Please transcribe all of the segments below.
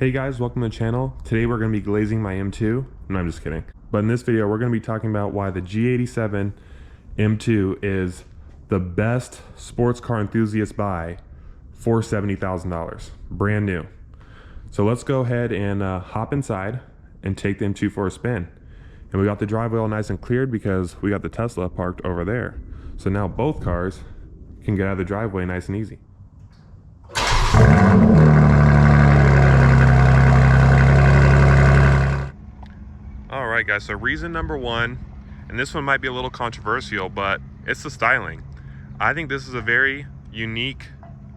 Hey guys, welcome to the channel. Today we're going to be glazing my M2. No, I'm just kidding. But in this video, we're going to be talking about why the G87 M2 is the best sports car enthusiast buy for $70,000. Brand new. So let's go ahead and hop inside and take the M2 for a spin. And we got the driveway all nice and cleared because we got the Tesla parked over there. So now both cars can get out of the driveway nice and easy. Alright guys, so reason number one, and this one might be a little controversial, but it's the styling. I think this is a very unique,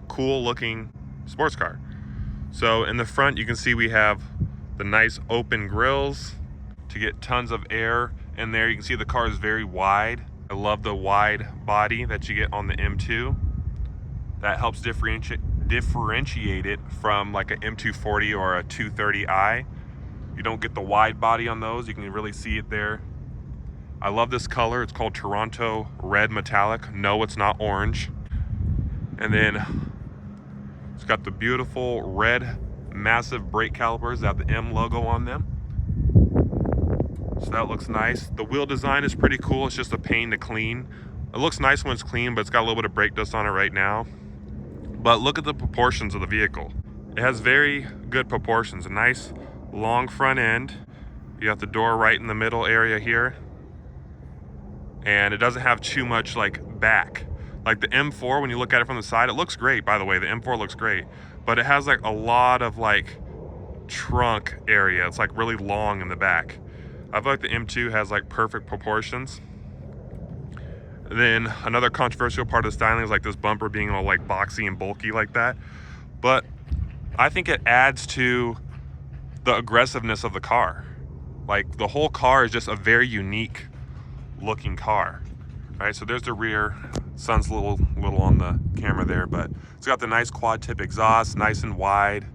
cool looking sports car. So in the front you can see we have the nice open grills to get tons of air in there. You can see the car is very wide. I love the wide body that you get on the M2. That helps differentiate it from like an M240 or a 230i. You don't get the wide body on those. You can really see it there. I love this color. It's called Toronto Red Metallic. No, it's not orange. And then it's got the beautiful red massive brake calipers that have the M logo on them. So that looks nice. The wheel design is pretty cool. It's just a pain to clean. It looks nice when it's clean, but it's got a little bit of brake dust on it right now. But look at the proportions of the vehicle. It has very good proportions. A nice long front end. You got the door right in the middle area here. And it doesn't have too much like back. Like the M4, when you look at it from the side, it looks great, by the way. The M4 looks great. But it has like a lot of like trunk area. It's like really long in the back. I feel like the M2 has like perfect proportions. Then another controversial part of the styling is like this bumper being all like boxy and bulky like that. But I think it adds to the aggressiveness of the car. Like the whole car is just a very unique looking car. Right, so there's the rear. Sun's a little on the camera there, but it's got the nice quad tip exhaust, nice and wide.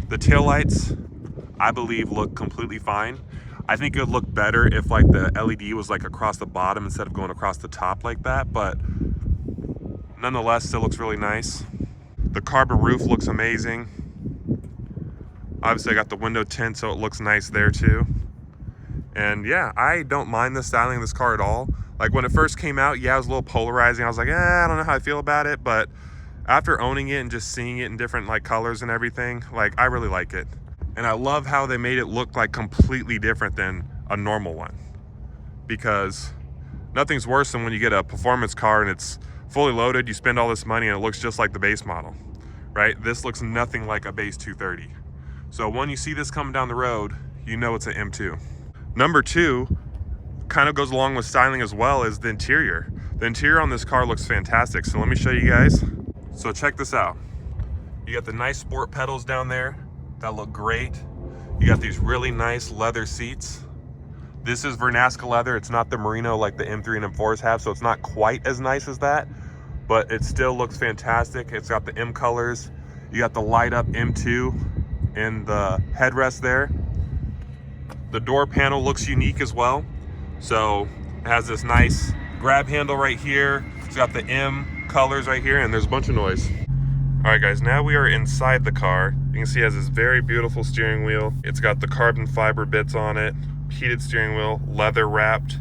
The taillights, I believe, look completely fine. I think it would look better if like the LED was like across the bottom instead of going across the top like that, but nonetheless still looks really nice. The carbon roof looks amazing. Obviously I got the window tint, so it looks nice there too. And yeah, I don't mind the styling of this car at all. Like when it first came out, yeah, it was a little polarizing. I was like, I don't know how I feel about it, but after owning it and just seeing it in different like colors and everything, like I really like it. And I love how they made it look like completely different than a normal one. Because nothing's worse than when you get a performance car and it's fully loaded, you spend all this money and it looks just like the base model, right? This looks nothing like a base 230. So when you see this coming down the road, you know it's an M2. Number two, kind of goes along with styling as well, is the interior. The interior on this car looks fantastic. So let me show you guys. So check this out. You got the nice sport pedals down there that look great. You got these really nice leather seats. This is Vernasca leather. It's not the merino like the M3 and M4s have, so it's not quite as nice as that, but it still looks fantastic. It's got the M colors. You got the light up M2 in the headrest there. The door panel looks unique as well. So it has this nice grab handle right here. It's got the M colors right here, and there's a bunch of noise. All right guys, now we are inside the car. You can see it has this very beautiful steering wheel. It's got the carbon fiber bits on it, heated steering wheel, leather wrapped,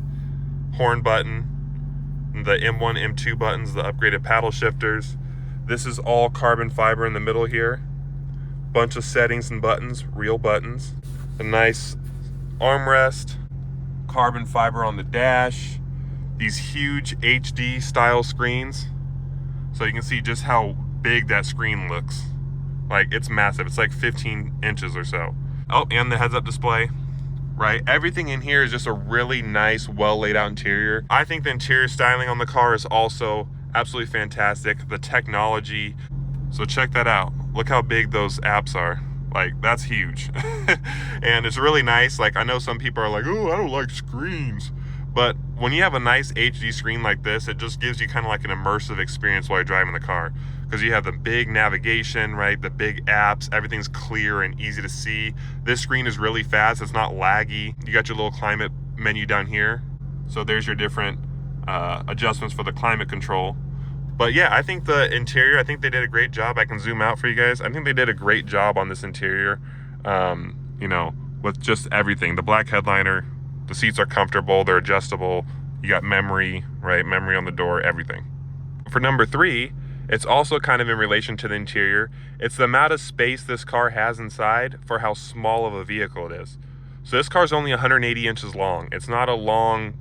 horn button, the M1, M2 buttons, the upgraded paddle shifters. This is all carbon fiber in the middle here. Bunch of settings and buttons, real buttons. A nice armrest, carbon fiber on the dash, these huge HD style screens. So you can see just how big that screen looks. Like it's massive. It's like 15 inches or so. Oh, and the heads-up display, right? Everything in here is just a really nice, well laid out interior. I think the interior styling on the car is also absolutely fantastic. The technology, so check that out. Look how big those apps are. Like that's huge. And it's really nice. Like I know some people are like, oh, I don't like screens. But when you have a nice HD screen like this, it just gives you kind of like an immersive experience while you're driving the car. Because you have the big navigation, right? The big apps, everything's clear and easy to see. This screen is really fast, it's not laggy. You got your little climate menu down here. So there's your different adjustments for the climate control. But yeah, I think the interior, I think they did a great job. I can zoom out for you guys. I think they did a great job on this interior, you know, with just everything. The black headliner, the seats are comfortable, they're adjustable. You got memory, right? Memory on the door, everything. For number 3, it's also kind of in relation to the interior. It's the amount of space this car has inside for how small of a vehicle it is. So this car is only 180 inches long. It's not a long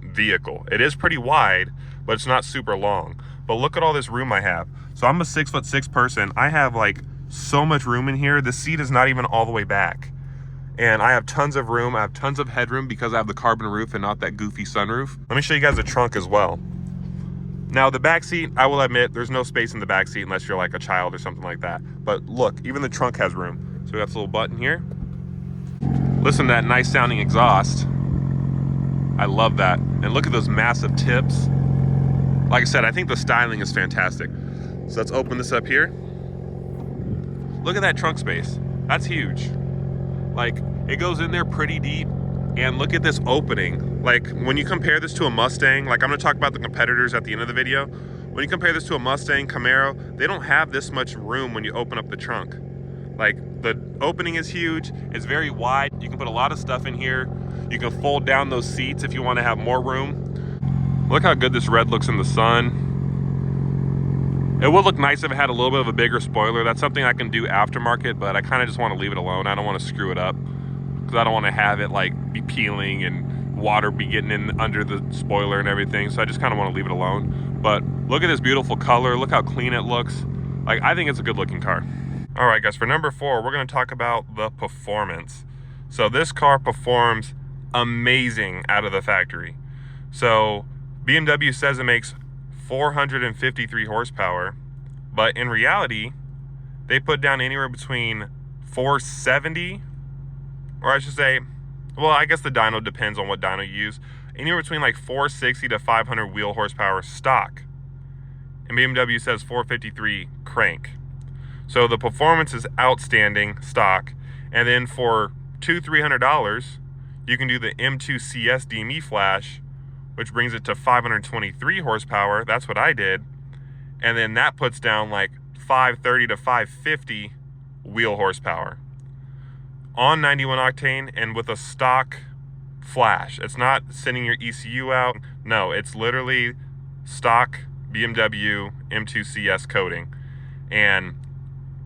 vehicle. It is pretty wide, but it's not super long. But look at all this room I have. So I'm a 6'6" person. I have like so much room in here. The seat is not even all the way back. And I have tons of room. I have tons of headroom because I have the carbon roof and not that goofy sunroof. Let me show you guys the trunk as well. Now the back seat, I will admit, there's no space in the back seat unless you're like a child or something like that. But look, even the trunk has room. So we got this little button here. Listen to that nice sounding exhaust. I love that. And look at those massive tips. Like I said, I think the styling is fantastic. So let's open this up here. Look at that trunk space. That's huge. Like, it goes in there pretty deep. And look at this opening. Like, when you compare this to a Mustang, like I'm gonna talk about the competitors at the end of the video. When you compare this to a Mustang, Camaro, they don't have this much room when you open up the trunk. Like, the opening is huge, it's very wide. You can put a lot of stuff in here. You can fold down those seats if you wanna have more room. Look how good this red looks in the sun. It would look nice if it had a little bit of a bigger spoiler. That's something I can do aftermarket, but I kinda just wanna leave it alone. I don't wanna screw it up, because I don't wanna have it like be peeling and water be getting in under the spoiler and everything. So I just kinda wanna leave it alone. But look at this beautiful color. Look how clean it looks. Like, I think it's a good looking car. All right, guys, for number 4, we're gonna talk about the performance. So this car performs amazing out of the factory. So BMW says it makes 453 horsepower, but in reality, they put down anywhere between 470, or I should say, well, I guess the dyno depends on what dyno you use, anywhere between like 460 to 500 wheel horsepower stock. And BMW says 453 crank. So the performance is outstanding stock. And then for $200-300, you can do the M2 CS DME flash, which brings it to 523 horsepower. That's what I did. And then that puts down like 530 to 550 wheel horsepower on 91 octane and with a stock flash. It's not sending your ECU out. No, it's literally stock BMW M2 CS coating. And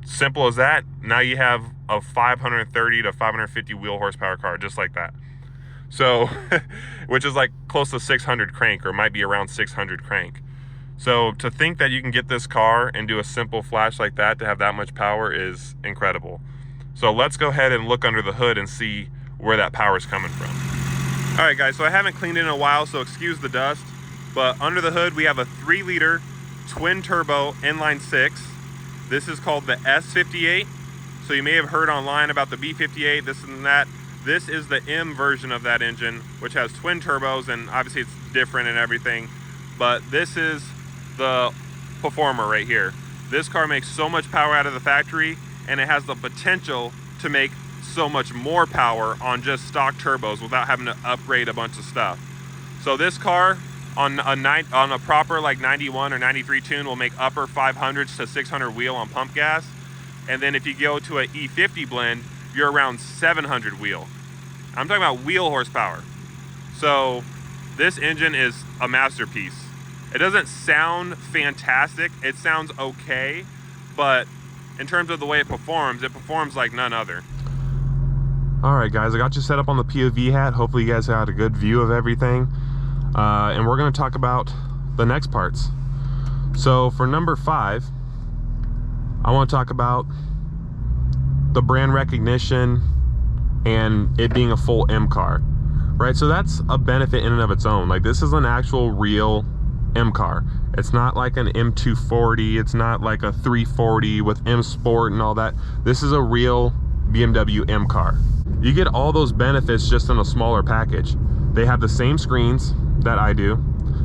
simple as that, now you have a 530 to 550 wheel horsepower car, just like that. So, which is like close to 600 crank, or might be around 600 crank. So to think that you can get this car and do a simple flash like that to have that much power is incredible. So let's go ahead and look under the hood and see where that power is coming from. All right, guys, so I haven't cleaned it in a while, so excuse the dust. But under the hood, we have a 3-liter twin turbo inline 6. This is called the S58. So you may have heard online about the B58, this and that. This is the M version of that engine, which has twin turbos, and obviously it's different and everything. But this is the performer right here. This car makes so much power out of the factory, and it has the potential to make so much more power on just stock turbos without having to upgrade a bunch of stuff. So this car on a proper like 91 or 93 tune will make upper 500s to 600 wheel on pump gas. And then if you go to an E50 blend, you're around 700 wheel. I'm talking about wheel horsepower. So this engine is a masterpiece. It doesn't sound fantastic. It sounds okay, but in terms of the way it performs like none other. All right, guys, I got you set up on the POV hat. Hopefully you guys had a good view of everything. And we're gonna talk about the next parts. So for number 5, I wanna talk about the brand recognition and it being a full M car, right? So that's a benefit in and of its own. Like, this is an actual real M car. It's not like an M240. It's not like a 340 with M Sport and all that. This is a real BMW M car. You get all those benefits just in a smaller package. They have the same screens that I do.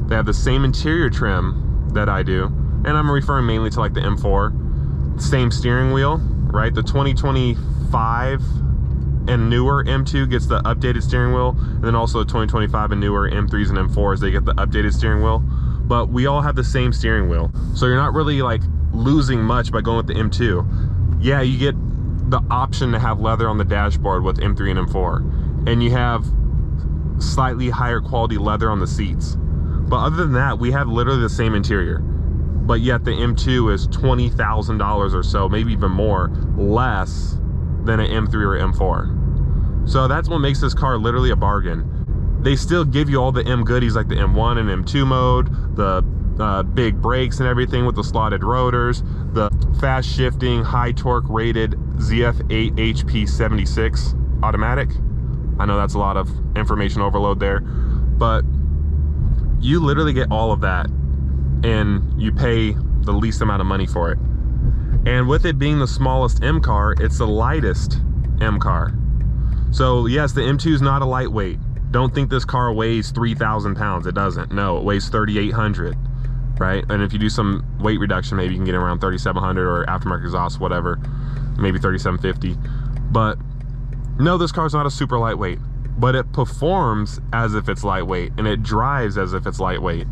They have the same interior trim that I do. And I'm referring mainly to like the M4. Same steering wheel, right? The 2025 and newer M2 gets the updated steering wheel. And then also the 2025 and newer M3s and M4s, they get the updated steering wheel. but we all have the same steering wheel. So you're not really like losing much by going with the M2. Yeah, you get the option to have leather on the dashboard with M3 and M4. And you have slightly higher quality leather on the seats. But other than that, we have literally the same interior. But yet the M2 is $20,000 or so, maybe even more, less than an M3 or M4. So that's what makes this car literally a bargain. They still give you all the M goodies like the M1 and M2 mode, the big brakes and everything with the slotted rotors, the fast shifting, high torque rated ZF8 HP76 automatic. I know that's a lot of information overload there, but you literally get all of that and you pay the least amount of money for it. And with it being the smallest M car, it's the lightest M car. So yes, the M2 is not a lightweight. Don't think this car weighs 3,000 pounds. It doesn't. No, it weighs 3,800, right? And if you do some weight reduction, maybe you can get around 3,700 or aftermarket exhaust, whatever, maybe 3,750. But no, this car's not a super lightweight, but it performs as if it's lightweight and it drives as if it's lightweight.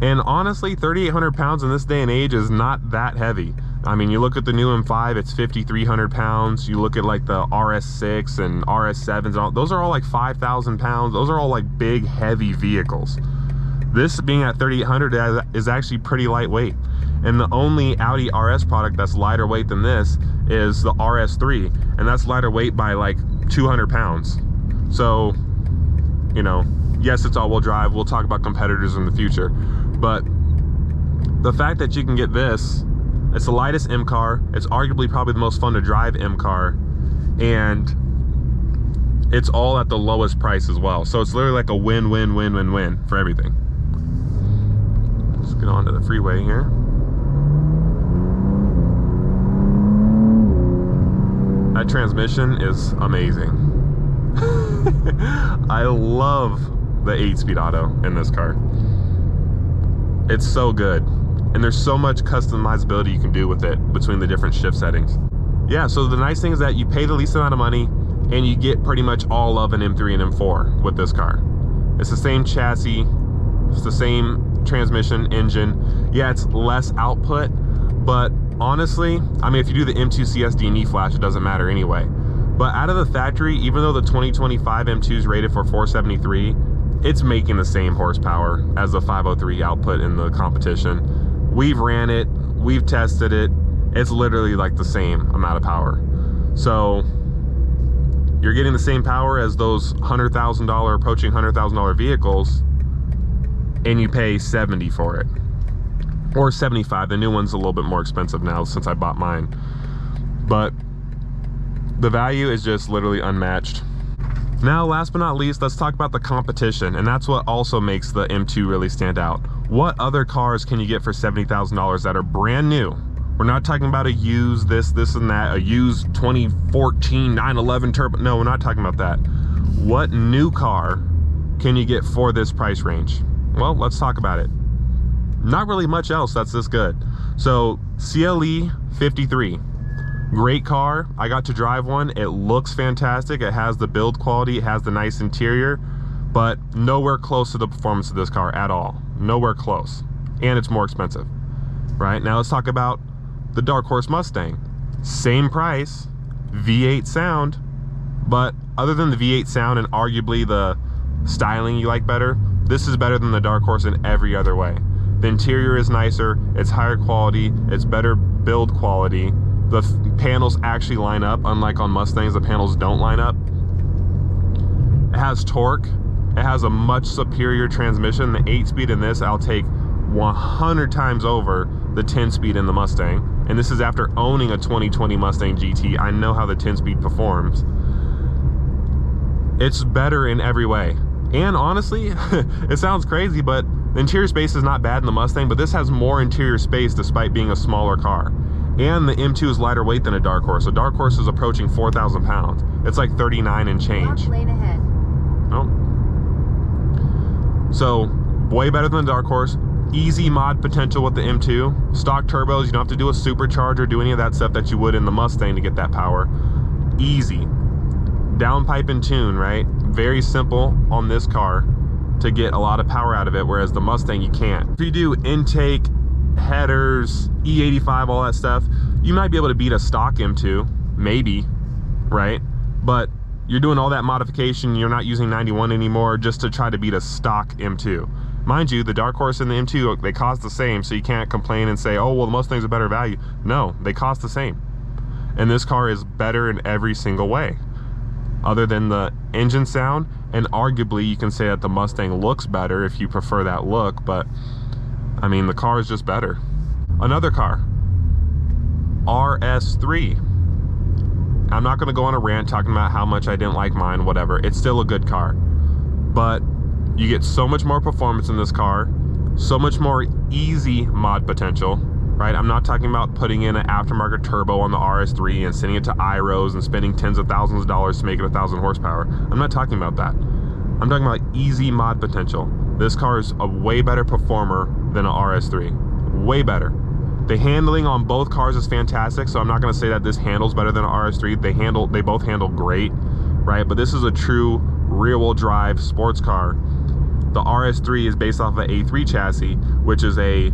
And honestly, 3,800 pounds in this day and age is not that heavy. I mean, you look at the new M5, it's 5,300 pounds. You look at like the RS6 and RS7s, and all, those are all like 5,000 pounds. Those are all like big, heavy vehicles. This being at 3,800 is actually pretty lightweight. And the only Audi RS product that's lighter weight than this is the RS3, and that's lighter weight by like 200 pounds. So, you know, yes, it's all-wheel drive. We'll talk about competitors in the future. But the fact that you can get this, it's the lightest M car. It's arguably probably the most fun to drive M car. And it's all at the lowest price as well. So it's literally like a win-win-win-win-win for everything. Let's get onto the freeway here. That transmission is amazing. I love the 8-speed auto in this car. It's so good, and there's so much customizability you can do with it between the different shift settings. Yeah, so the nice thing is that you pay the least amount of money and you get pretty much all of an M3 and M4 with this car. It's the same chassis, it's the same transmission, engine. Yeah, it's less output, but honestly, I mean, if you do the M2 CS DME flash, it doesn't matter anyway. But out of the factory, even though the 2025 M2 is rated for 473, it's making the same horsepower as the 503 output in the competition. We've ran it, we've tested it. It's literally like the same amount of power. So you're getting the same power as those $100,000, approaching $100,000 vehicles, and you pay 70 for it. Or 75. The new one's a little bit more expensive now since I bought mine. But the value is just literally unmatched. Now, last but not least, let's talk about the competition, and that's what also makes the M2 really stand out. What other cars can you get for $70,000 that are brand new? We're not talking about a used this and that, a used 2014 911 Turbo. No, we're not talking about that. What new car can you get for this price range? Well, let's talk about it. Not really much else that's this good. So, CLE 53. Great car. I got to drive one. It looks fantastic. It has the build quality. It has the nice interior, but nowhere close to the performance of this car at all. Nowhere close. And it's more expensive. Right? Now let's talk about the Dark Horse Mustang. Same price, V8 sound, but other than the V8 sound and arguably the styling you like better, this is better than the Dark Horse in every other way. The interior is nicer. It's higher quality. It's better build quality. The panels actually line up, unlike on Mustangs, the panels don't line up. It has torque. It has a much superior transmission. The 8-speed in this, I'll take 100 times over the 10-speed in the Mustang. And this is after owning a 2020 Mustang GT. I know how the 10-speed performs. It's better in every way. And honestly, it sounds crazy, but the interior space is not bad in the Mustang, but this has more interior space despite being a smaller car. And the M2 is lighter weight than a Dark Horse. A Dark Horse is approaching 4,000 pounds. It's like 39 and change. Lane ahead. Oh. So, way better than the Dark Horse. Easy mod potential with the M2. Stock turbos, you don't have to do a supercharger, do any of that stuff that you would in the Mustang to get that power. Easy. Downpipe and tune, right? Very simple on this car. to get a lot of power out of it, whereas the Mustang you can't. If you do intake, headers, E85, all that stuff, you might be able to beat a stock M2, maybe, right? But you're doing all that modification, you're not using 91 anymore just to try to beat a stock M2. Mind you, the Dark Horse and the M2, they cost the same, so you can't complain and say, oh, well, the Mustang's a better value. No, they cost the same. And this car is better in every single way, other than the engine sound, and arguably you can say that the Mustang looks better if you prefer that look, but I mean, the car is just better. Another car, RS3. I'm not gonna go on a rant talking about how much I didn't like mine, whatever. It's still a good car, but you get so much more performance in this car, so much more easy mod potential, right? I'm not talking about putting in an aftermarket turbo on the RS3 and sending it to IROs and spending tens of thousands of dollars to make it 1,000 horsepower. I'm not talking about that. I'm talking about easy mod potential. This car is a way better performer than an RS3, way better. The handling on both cars is fantastic, so I'm not gonna say that this handles better than an RS3. They both handle great, right? But this is a true rear-wheel drive sports car. The RS3 is based off of an A3 chassis, which is a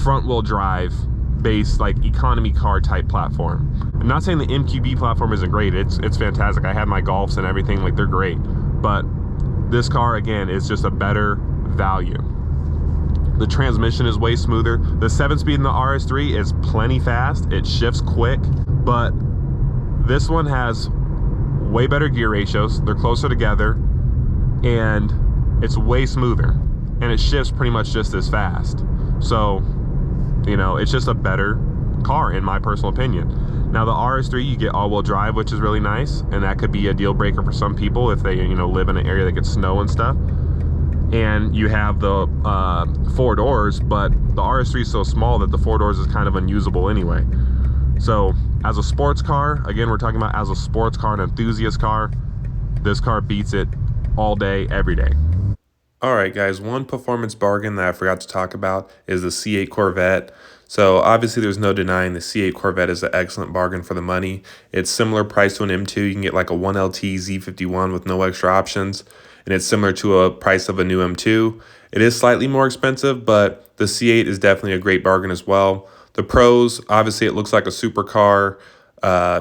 front-wheel drive based, like, economy car type platform. I'm not saying the MQB platform isn't great. It's fantastic. I had my Golfs and everything, like, they're great. But this car, again, is just a better value. The transmission is way smoother. The 7-speed in the RS3 is plenty fast. It shifts quick, but this one has way better gear ratios. They're closer together, and it's way smoother, and it shifts pretty much just as fast. So, you know, it's just a better car in my personal opinion. Now the RS3, you get all-wheel drive, which is really nice, and that could be a deal breaker for some people if they, you know, live in an area that gets snow and stuff. And you have the 4 doors, but the RS3 is so small that the 4 doors is kind of unusable anyway. So as a sports car, again, we're talking about as a sports car, an enthusiast car, this car beats it all day, every day. All right, guys, one performance bargain that I forgot to talk about is the C8 Corvette. So obviously there's no denying the C8 Corvette is an excellent bargain for the money. It's similar price to an M2. You can get like a 1LT Z51 with no extra options, and it's similar to a price of a new M2. It is slightly more expensive, but the C8 is definitely a great bargain as well. The pros, obviously it looks like a supercar.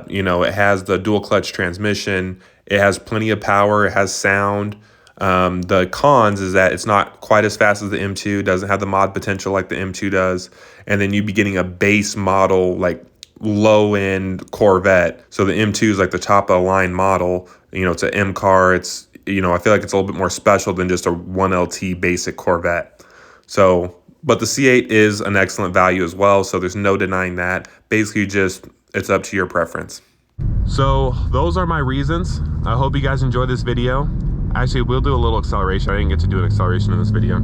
You know, it has the dual clutch transmission. It has plenty of power. It has sound. The cons is that it's not quite as fast as the M2, doesn't have the mod potential like the M2 does, and then you'd be getting a base model, like low-end Corvette. So the M2 is like the top of the line model. You know, it's an M car. It's, you know, I feel like it's a little bit more special than just a 1LT basic Corvette. So, but the C8 is an excellent value as well, so there's no denying that. Basically, just it's up to your preference. So those are my reasons. I hope you guys enjoyed this video. Actually, we'll do a little acceleration. I didn't get to do an acceleration in this video.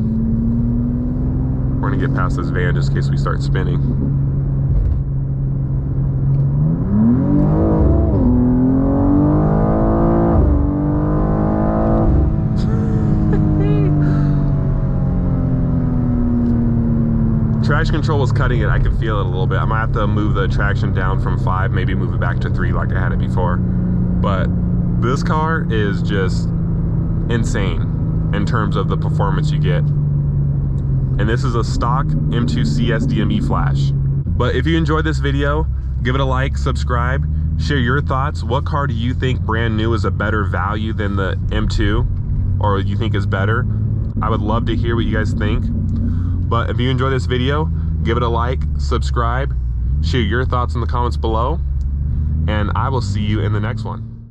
We're gonna get past this van just in case we start spinning. Traction control was cutting it. I could feel it a little bit. I might have to move the traction down from 5, maybe move it back to 3 like I had it before. But this car is just insane in terms of the performance you get. And this is a stock M2 CS DME flash. But if you enjoyed this video, give it a like, subscribe, share your thoughts. What car do you think brand new is a better value than the M2, or you think is better? I would love to hear what you guys think. But if you enjoy this video, give it a like, subscribe, share your thoughts in the comments below, and I will see you in the next one.